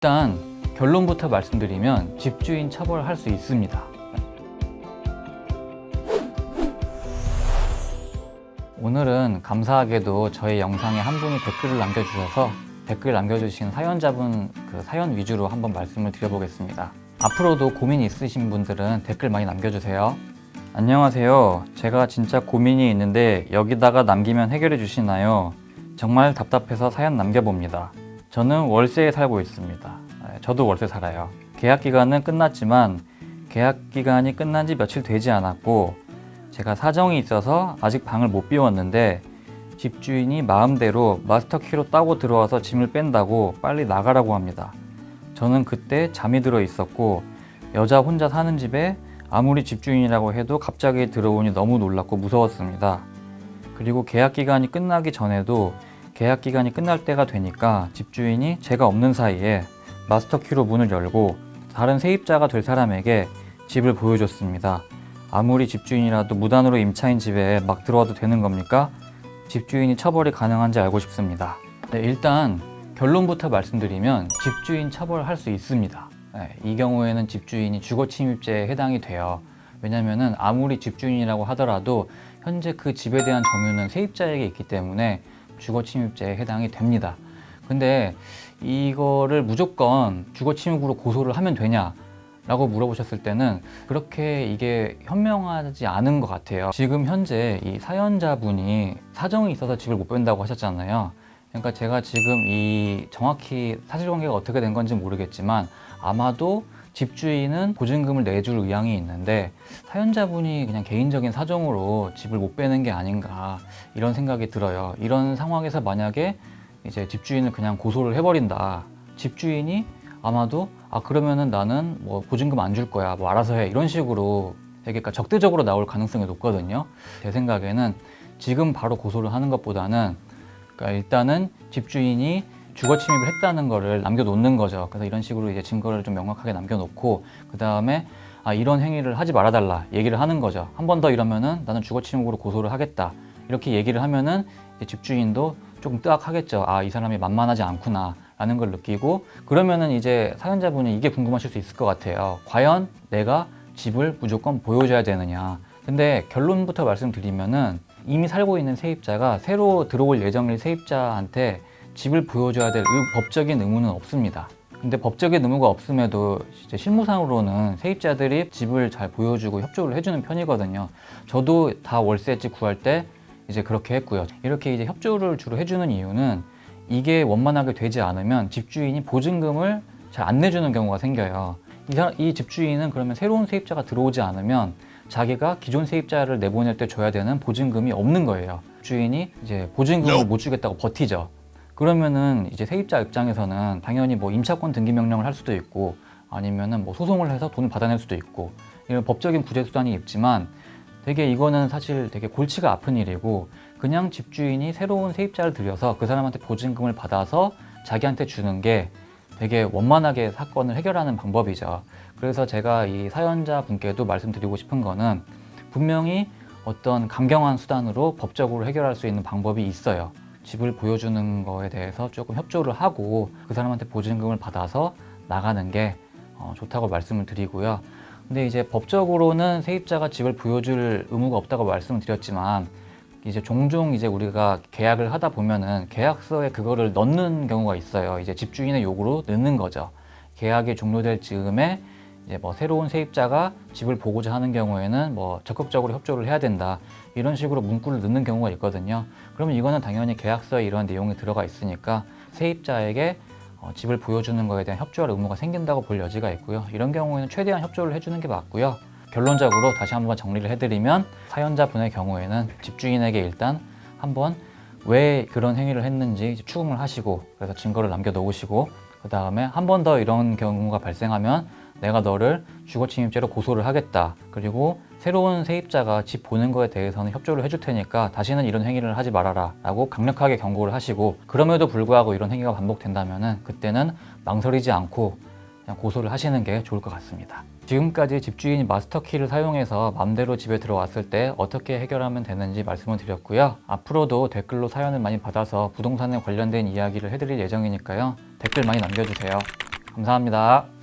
일단 결론부터 말씀드리면 집주인 처벌할 수 있습니다. 오늘은 감사하게도 저희 영상에 한 분이 댓글을 남겨주셔서 댓글 남겨주신 사연자분 사연 위주로 한번 말씀을 드려보겠습니다. 앞으로도 고민 있으신 분들은 댓글 많이 남겨주세요. 안녕하세요. 제가 진짜 고민이 있는데 여기다가 남기면 해결해 주시나요? 정말 답답해서 사연 남겨봅니다. 저는 월세에 살고 있습니다. 저도 월세 살아요. 계약 기간은 끝났지만 계약 기간이 끝난 지 며칠 되지 않았고 제가 사정이 있어서 아직 방을 못 비웠는데 집주인이 마음대로 마스터 키로 따고 들어와서 짐을 뺀다고 빨리 나가라고 합니다. 저는 그때 잠이 들어 있었고 여자 혼자 사는 집에 아무리 집주인이라고 해도 갑자기 들어오니 너무 놀랐고 무서웠습니다. 그리고 계약 기간이 끝나기 전에도 계약 기간이 끝날 때가 되니까 집주인이 제가 없는 사이에 마스터 키로 문을 열고 다른 세입자가 될 사람에게 집을 보여줬습니다. 아무리 집주인이라도 무단으로 임차인 집에 막 들어와도 되는 겁니까? 집주인이 처벌이 가능한지 알고 싶습니다. 네, 일단 결론부터 말씀드리면 집주인 처벌할 수 있습니다. 이 경우에는 집주인이 주거침입죄에 해당이 돼요. 왜냐하면 아무리 집주인이라고 하더라도 현재 그 집에 대한 점유는 세입자에게 있기 때문에 주거침입죄에 해당이 됩니다. 근데 이거를 무조건 주거침입으로 고소를 하면 되냐? 라고 물어보셨을 때는 그렇게 이게 현명하지 않은 것 같아요. 지금 현재 이 사연자분이 사정이 있어서 집을 못 뺀다고 하셨잖아요. 그러니까 제가 지금 이 정확히 사실관계가 어떻게 된 건지 모르겠지만 아마도 집주인은 보증금을 내줄 의향이 있는데 사연자분이 그냥 개인적인 사정으로 집을 못 빼는 게 아닌가 이런 생각이 들어요. 이런 상황에서 만약에 이제 집주인을 그냥 고소를 해버린다. 집주인이 아마도 그러면은 나는 뭐 보증금 안 줄 거야 뭐 알아서 해 이런 식으로 되게 적대적으로 나올 가능성이 높거든요. 제 생각에는 지금 바로 고소를 하는 것보다는 그러니까 일단은 집주인이 주거 침입을 했다는 거를 남겨놓는 거죠. 그래서 이런 식으로 이제 증거를 좀 명확하게 남겨놓고 그 다음에 이런 행위를 하지 말아달라 얘기를 하는 거죠. 한 번 더 이러면은 나는 주거 침입으로 고소를 하겠다 이렇게 얘기를 하면은 집주인도 조금 뜨악하겠죠. 이 사람이 만만하지 않구나 라는 걸 느끼고 그러면은 이제 사연자분이 이게 궁금하실 수 있을 것 같아요. 과연 내가 집을 무조건 보여줘야 되느냐. 근데 결론부터 말씀드리면은 이미 살고 있는 세입자가 새로 들어올 예정일 세입자한테 집을 보여줘야 될 법적인 의무는 없습니다. 근데 법적인 의무가 없음에도 이제 실무상으로는 세입자들이 집을 잘 보여주고 협조를 해주는 편이거든요. 저도 다 월세집 구할 때 이제 그렇게 했고요. 이렇게 이제 협조를 주로 해주는 이유는 이게 원만하게 되지 않으면 집주인이 보증금을 잘 안 내주는 경우가 생겨요. 이 집주인은 그러면 새로운 세입자가 들어오지 않으면 자기가 기존 세입자를 내보낼 때 줘야 되는 보증금이 없는 거예요. 주인이 이제 보증금을 못 주겠다고 버티죠. 그러면은 이제 세입자 입장에서는 당연히 뭐 임차권 등기 명령을 할 수도 있고 아니면은 뭐 소송을 해서 돈을 받아낼 수도 있고 이런 법적인 구제 수단이 있지만 되게 이거는 사실 되게 골치가 아픈 일이고 그냥 집주인이 새로운 세입자를 들여서 그 사람한테 보증금을 받아서 자기한테 주는 게 되게 원만하게 사건을 해결하는 방법이죠. 그래서 제가 이 사연자 분께도 말씀드리고 싶은 거는 분명히 어떤 강경한 수단으로 법적으로 해결할 수 있는 방법이 있어요. 집을 보여주는 거에 대해서 조금 협조를 하고 그 사람한테 보증금을 받아서 나가는 게 좋다고 말씀을 드리고요. 근데 이제 법적으로는 세입자가 집을 보여줄 의무가 없다고 말씀을 드렸지만 이제 종종 이제 우리가 계약을 하다 보면은 계약서에 그거를 넣는 경우가 있어요. 이제 집주인의 요구로 넣는 거죠. 계약이 종료될 즈음에 이제 뭐 새로운 세입자가 집을 보고자 하는 경우에는 뭐 적극적으로 협조를 해야 된다. 이런 식으로 문구를 넣는 경우가 있거든요. 그러면 이거는 당연히 계약서에 이런 내용이 들어가 있으니까 세입자에게 집을 보여주는 거에 대한 협조할 의무가 생긴다고 볼 여지가 있고요. 이런 경우에는 최대한 협조를 해주는 게 맞고요. 결론적으로 다시 한번 정리를 해드리면 사연자분의 경우에는 집주인에게 일단 한번 왜 그런 행위를 했는지 추궁을 하시고 그래서 증거를 남겨놓으시고 그 다음에 한 번 더 이런 경우가 발생하면 내가 너를 주거침입죄로 고소를 하겠다. 그리고 새로운 세입자가 집 보는 거에 대해서는 협조를 해줄 테니까 다시는 이런 행위를 하지 말아라 라고 강력하게 경고를 하시고 그럼에도 불구하고 이런 행위가 반복된다면 그때는 망설이지 않고 그냥 고소를 하시는 게 좋을 것 같습니다. 지금까지 집주인이 마스터키를 사용해서 맘대로 집에 들어왔을 때 어떻게 해결하면 되는지 말씀을 드렸고요. 앞으로도 댓글로 사연을 많이 받아서 부동산에 관련된 이야기를 해드릴 예정이니까요. 댓글 많이 남겨주세요. 감사합니다.